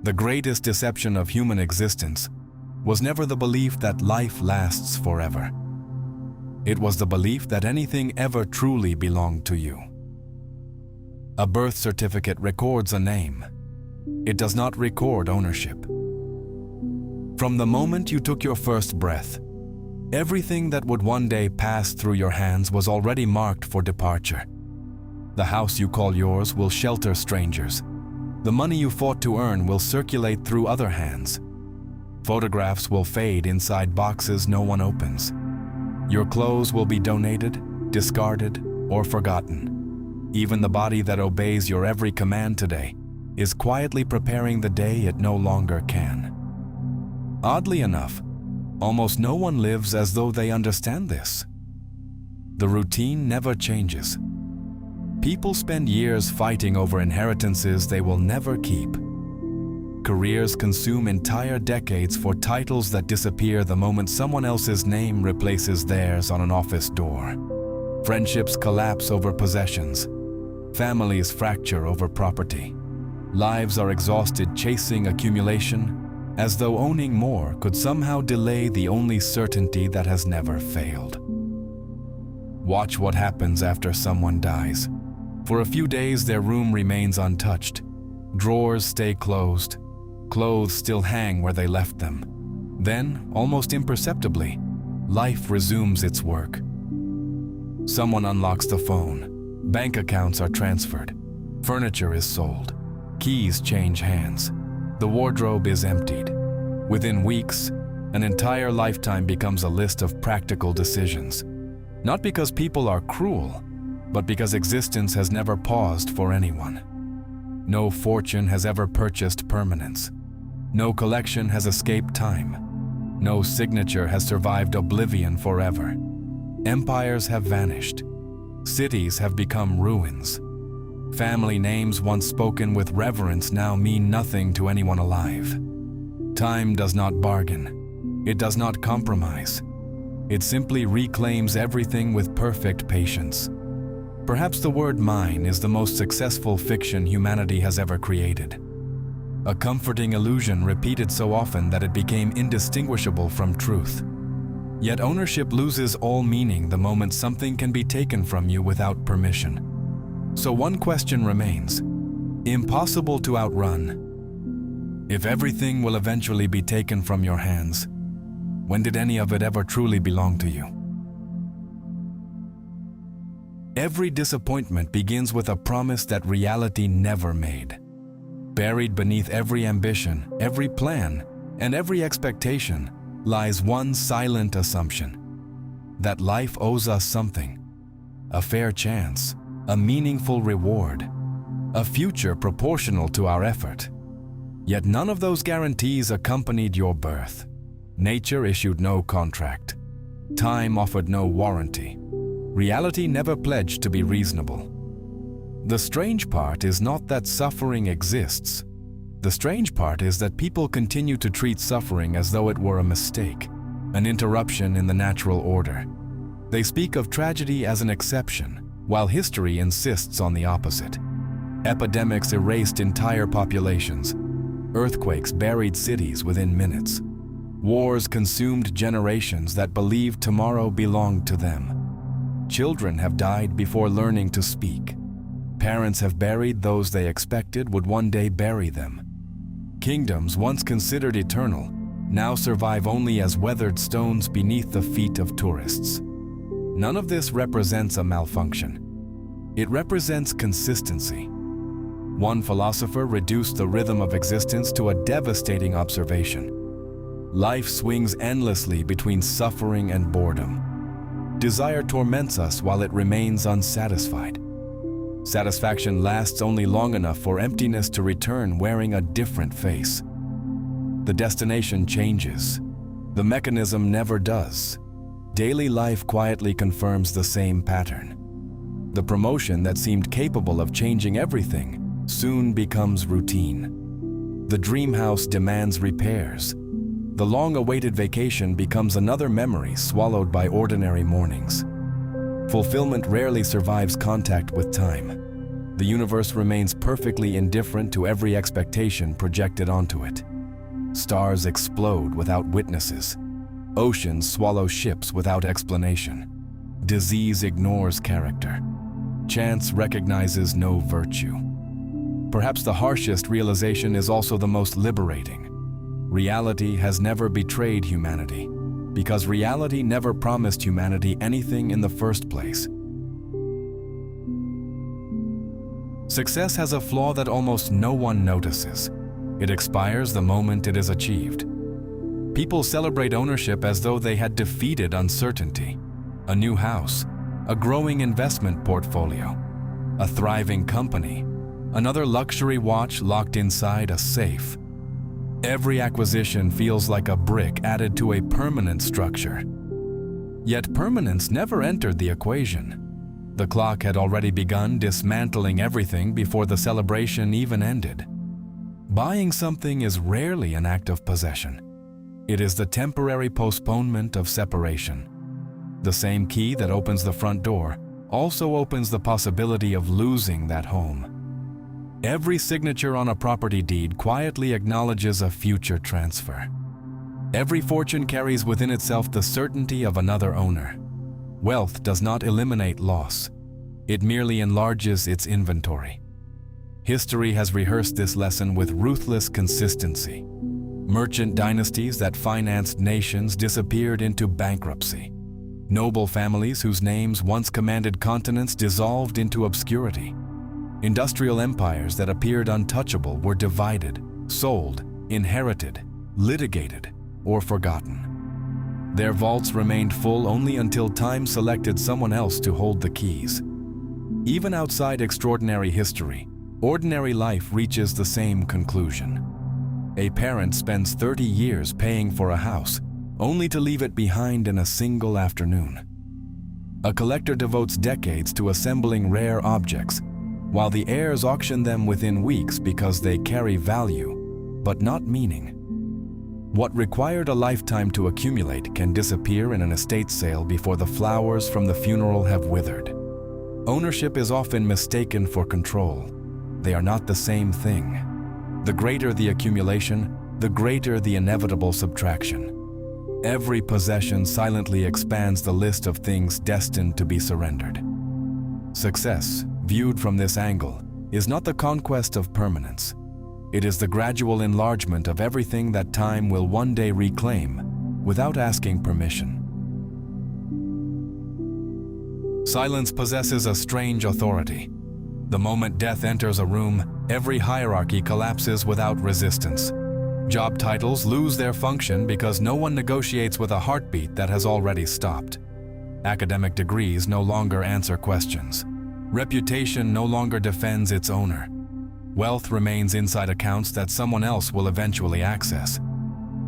The greatest deception of human existence was never the belief that life lasts forever. It was the belief that anything ever truly belonged to you. A birth certificate records a name. It does not record ownership. From the moment you took your first breath, everything that would one day pass through your hands was already marked for departure. The house you call yours will shelter strangers. The money you fought to earn will circulate through other hands. Photographs will fade inside boxes no one opens. Your clothes will be donated, discarded, or forgotten. Even the body that obeys your every command today is quietly preparing the day it no longer can. Oddly enough, almost no one lives as though they understand this. The routine never changes. People spend years fighting over inheritances they will never keep. Careers consume entire decades for titles that disappear the moment someone else's name replaces theirs on an office door. Friendships collapse over possessions. Families fracture over property. Lives are exhausted chasing accumulation, as though owning more could somehow delay the only certainty that has never failed. Watch what happens after someone dies. For a few days, their room remains untouched. Drawers stay closed. Clothes still hang where they left them. Then, almost imperceptibly, life resumes its work. Someone unlocks the phone. Bank accounts are transferred. Furniture is sold. Keys change hands. The wardrobe is emptied. Within weeks, an entire lifetime becomes a list of practical decisions. Not because people are cruel, but because existence has never paused for anyone. No fortune has ever purchased permanence. No collection has escaped time. No signature has survived oblivion forever. Empires have vanished. Cities have become ruins. Family names once spoken with reverence now mean nothing to anyone alive. Time does not bargain. It does not compromise. It simply reclaims everything with perfect patience. Perhaps the word mine is the most successful fiction humanity has ever created. A comforting illusion repeated so often that it became indistinguishable from truth. Yet ownership loses all meaning the moment something can be taken from you without permission. So one question remains, impossible to outrun. If everything will eventually be taken from your hands, when did any of it ever truly belong to you? Every disappointment begins with a promise that reality never made. Buried beneath every ambition, every plan, and every expectation lies one silent assumption: that life owes us something, a fair chance, a meaningful reward, a future proportional to our effort. Yet none of those guarantees accompanied your birth. Nature issued no contract. Time offered no warranty. Reality never pledged to be reasonable. The strange part is not that suffering exists. The strange part is that people continue to treat suffering as though it were a mistake, an interruption in the natural order. They speak of tragedy as an exception, while history insists on the opposite. Epidemics erased entire populations. Earthquakes buried cities within minutes. Wars consumed generations that believed tomorrow belonged to them. Children have died before learning to speak. Parents have buried those they expected would one day bury them. Kingdoms once considered eternal now survive only as weathered stones beneath the feet of tourists. None of this represents a malfunction. It represents consistency. One philosopher reduced the rhythm of existence to a devastating observation. Life swings endlessly between suffering and boredom. Desire torments us while it remains unsatisfied. Satisfaction lasts only long enough for emptiness to return wearing a different face. The destination changes. The mechanism never does. Daily life quietly confirms the same pattern. The promotion that seemed capable of changing everything soon becomes routine. The dream house demands repairs. The long-awaited vacation becomes another memory swallowed by ordinary mornings. Fulfillment rarely survives contact with time. The universe remains perfectly indifferent to every expectation projected onto it. Stars explode without witnesses. Oceans swallow ships without explanation. Disease ignores character. Chance recognizes no virtue. Perhaps the harshest realization is also the most liberating. Reality has never betrayed humanity, because reality never promised humanity anything in the first place. Success has a flaw that almost no one notices. It expires the moment it is achieved. People celebrate ownership as though they had defeated uncertainty. A new house, a growing investment portfolio, a thriving company, another luxury watch locked inside a safe. Every acquisition feels like a brick added to a permanent structure. Yet permanence never entered the equation. The clock had already begun dismantling everything before the celebration even ended. Buying something is rarely an act of possession. It is the temporary postponement of separation. The same key that opens the front door also opens the possibility of losing that home. Every signature on a property deed quietly acknowledges a future transfer. Every fortune carries within itself the certainty of another owner. Wealth does not eliminate loss. It merely enlarges its inventory. History has rehearsed this lesson with ruthless consistency. Merchant dynasties that financed nations disappeared into bankruptcy. Noble families whose names once commanded continents dissolved into obscurity. Industrial empires that appeared untouchable were divided, sold, inherited, litigated, or forgotten. Their vaults remained full only until time selected someone else to hold the keys. Even outside extraordinary history, ordinary life reaches the same conclusion. A parent spends 30 years paying for a house, only to leave it behind in a single afternoon. A collector devotes decades to assembling rare objects, while the heirs auction them within weeks because they carry value, but not meaning. What required a lifetime to accumulate can disappear in an estate sale before the flowers from the funeral have withered. Ownership is often mistaken for control. They are not the same thing. The greater the accumulation, the greater the inevitable subtraction. Every possession silently expands the list of things destined to be surrendered. Success, viewed from this angle, is not the conquest of permanence. It is the gradual enlargement of everything that time will one day reclaim without asking permission. Silence possesses a strange authority. The moment death enters a room, every hierarchy collapses without resistance. Job titles lose their function because no one negotiates with a heartbeat that has already stopped. Academic degrees no longer answer questions. Reputation no longer defends its owner. Wealth remains inside accounts that someone else will eventually access.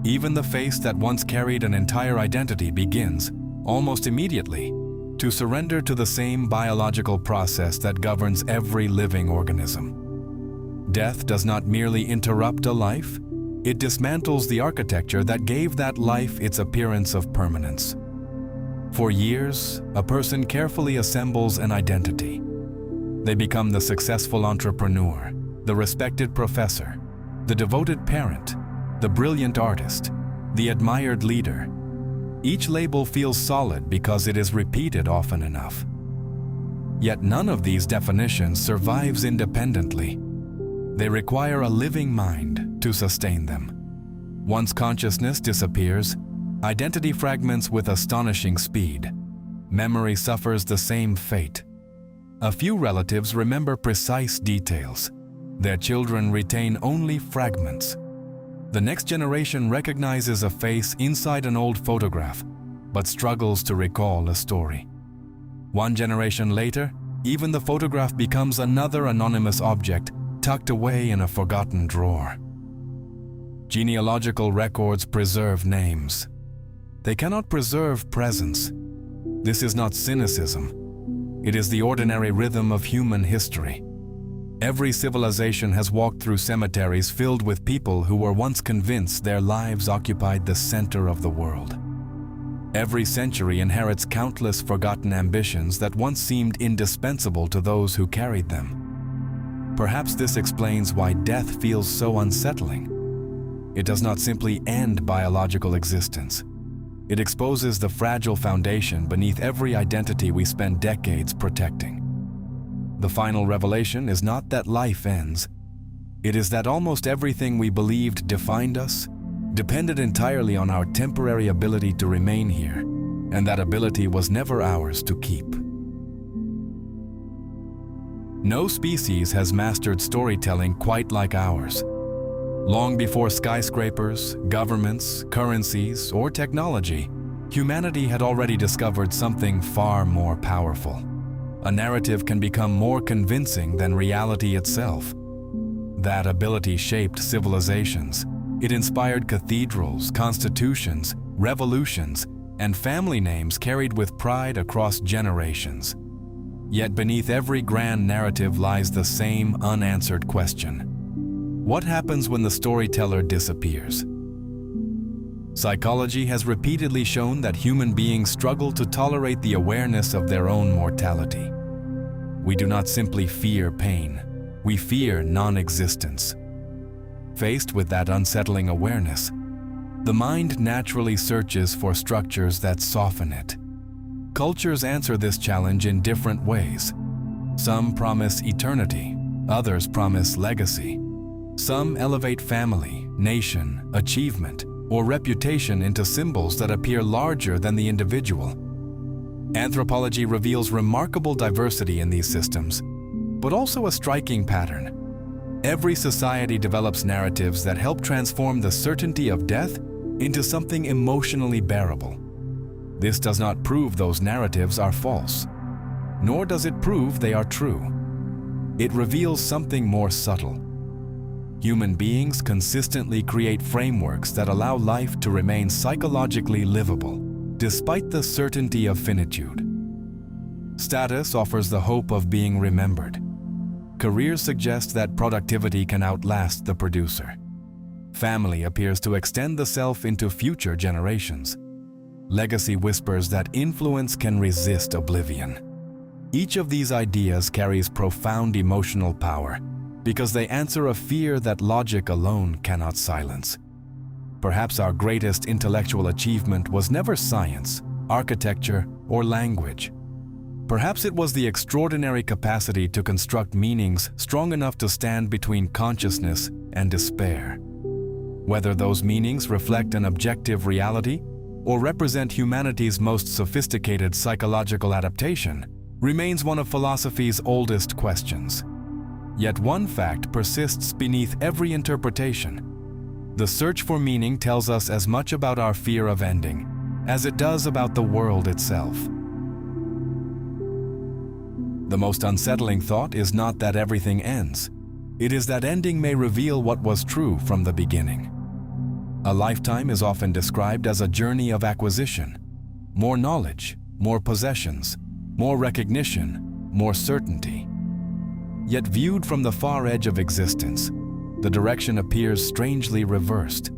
Even the face that once carried an entire identity begins, almost immediately, to surrender to the same biological process that governs every living organism. Death does not merely interrupt a life, it dismantles the architecture that gave that life its appearance of permanence. For years, a person carefully assembles an identity. They become the successful entrepreneur, the respected professor, the devoted parent, the brilliant artist, the admired leader. Each label feels solid because it is repeated often enough. Yet none of these definitions survives independently. They require a living mind to sustain them. Once consciousness disappears, identity fragments with astonishing speed. Memory suffers the same fate. A few relatives remember precise details. Their children retain only fragments. The next generation recognizes a face inside an old photograph, but struggles to recall a story. One generation later, even the photograph becomes another anonymous object tucked away in a forgotten drawer. Genealogical records preserve names. They cannot preserve presence. This is not cynicism. It is the ordinary rhythm of human history. Every civilization has walked through cemeteries filled with people who were once convinced their lives occupied the center of the world. Every century inherits countless forgotten ambitions that once seemed indispensable to those who carried them. Perhaps this explains why death feels so unsettling. It does not simply end biological existence. It exposes the fragile foundation beneath every identity we spend decades protecting. The final revelation is not that life ends. It is that almost everything we believed defined us depended entirely on our temporary ability to remain here, and that ability was never ours to keep. No species has mastered storytelling quite like ours. Long before skyscrapers, governments, currencies, or technology, humanity had already discovered something far more powerful. A narrative can become more convincing than reality itself. That ability shaped civilizations. It inspired cathedrals, constitutions, revolutions, and family names carried with pride across generations. Yet beneath every grand narrative lies the same unanswered question. What happens when the storyteller disappears? Psychology has repeatedly shown that human beings struggle to tolerate the awareness of their own mortality. We do not simply fear pain, we fear non-existence. Faced with that unsettling awareness, the mind naturally searches for structures that soften it. Cultures answer this challenge in different ways. Some promise eternity, others promise legacy. Some elevate family, nation, achievement, or reputation into symbols that appear larger than the individual. Anthropology reveals remarkable diversity in these systems, but also a striking pattern. Every society develops narratives that help transform the certainty of death into something emotionally bearable. This does not prove those narratives are false, nor does it prove they are true. It reveals something more subtle. Human beings consistently create frameworks that allow life to remain psychologically livable, despite the certainty of finitude. Status offers the hope of being remembered. Careers suggest that productivity can outlast the producer. Family appears to extend the self into future generations. Legacy whispers that influence can resist oblivion. Each of these ideas carries profound emotional power because they answer a fear that logic alone cannot silence. Perhaps our greatest intellectual achievement was never science, architecture, or language. Perhaps it was the extraordinary capacity to construct meanings strong enough to stand between consciousness and despair. Whether those meanings reflect an objective reality or represent humanity's most sophisticated psychological adaptation remains one of philosophy's oldest questions. Yet one fact persists beneath every interpretation. The search for meaning tells us as much about our fear of ending as it does about the world itself. The most unsettling thought is not that everything ends. It is that ending may reveal what was true from the beginning. A lifetime is often described as a journey of acquisition. More knowledge, more possessions, more recognition, more certainty. Yet viewed from the far edge of existence, the direction appears strangely reversed.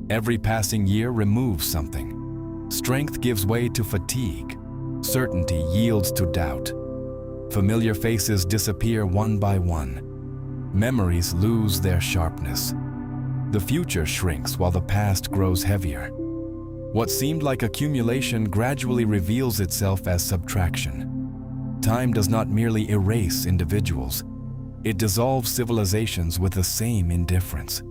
Every passing year removes something. Strength gives way to fatigue. Certainty yields to doubt. Familiar faces disappear one by one. Memories lose their sharpness. The future shrinks while the past grows heavier. What seemed like accumulation gradually reveals itself as subtraction. Time does not merely erase individuals. It dissolves civilizations with the same indifference.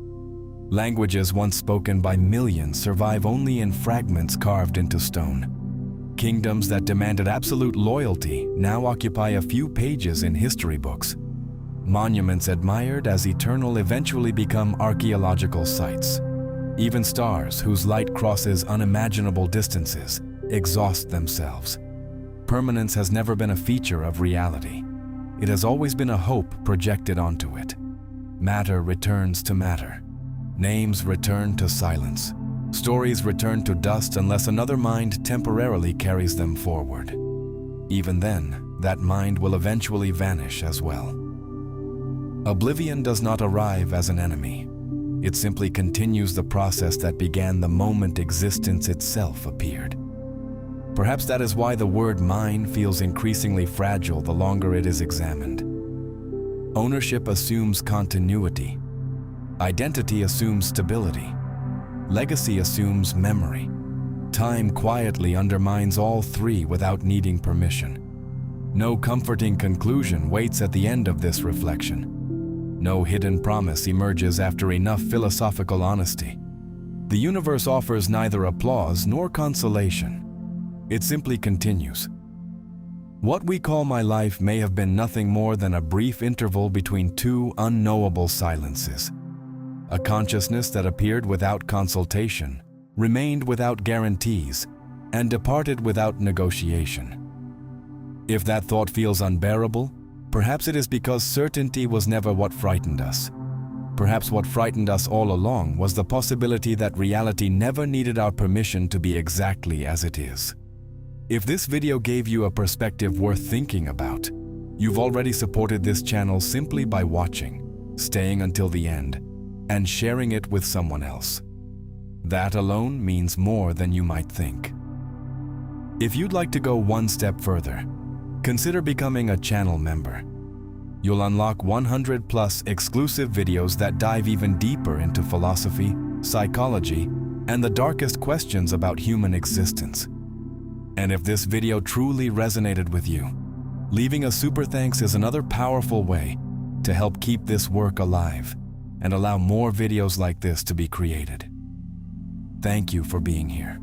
Languages once spoken by millions survive only in fragments carved into stone. Kingdoms that demanded absolute loyalty now occupy a few pages in history books. Monuments admired as eternal eventually become archaeological sites. Even stars whose light crosses unimaginable distances exhaust themselves. Permanence has never been a feature of reality. It has always been a hope projected onto it. Matter returns to matter. Names return to silence. Stories return to dust unless another mind temporarily carries them forward. Even then, that mind will eventually vanish as well. Oblivion does not arrive as an enemy. It simply continues the process that began the moment existence itself appeared. Perhaps that is why the word mind feels increasingly fragile the longer it is examined. Ownership assumes continuity. Identity assumes stability. Legacy assumes memory. Time quietly undermines all three without needing permission. No comforting conclusion waits at the end of this reflection. No hidden promise emerges after enough philosophical honesty. The universe offers neither applause nor consolation. It simply continues. What we call my life may have been nothing more than a brief interval between two unknowable silences. A consciousness that appeared without consultation, remained without guarantees, and departed without negotiation. If that thought feels unbearable, perhaps it is because certainty was never what frightened us. Perhaps what frightened us all along was the possibility that reality never needed our permission to be exactly as it is. If this video gave you a perspective worth thinking about, you've already supported this channel simply by watching, staying until the end, and sharing it with someone else. That alone means more than you might think. If you'd like to go one step further, consider becoming a channel member. You'll unlock 100+ exclusive videos that dive even deeper into philosophy, psychology, and the darkest questions about human existence. And if this video truly resonated with you, leaving a super thanks is another powerful way to help keep this work alive and allow more videos like this to be created. Thank you for being here.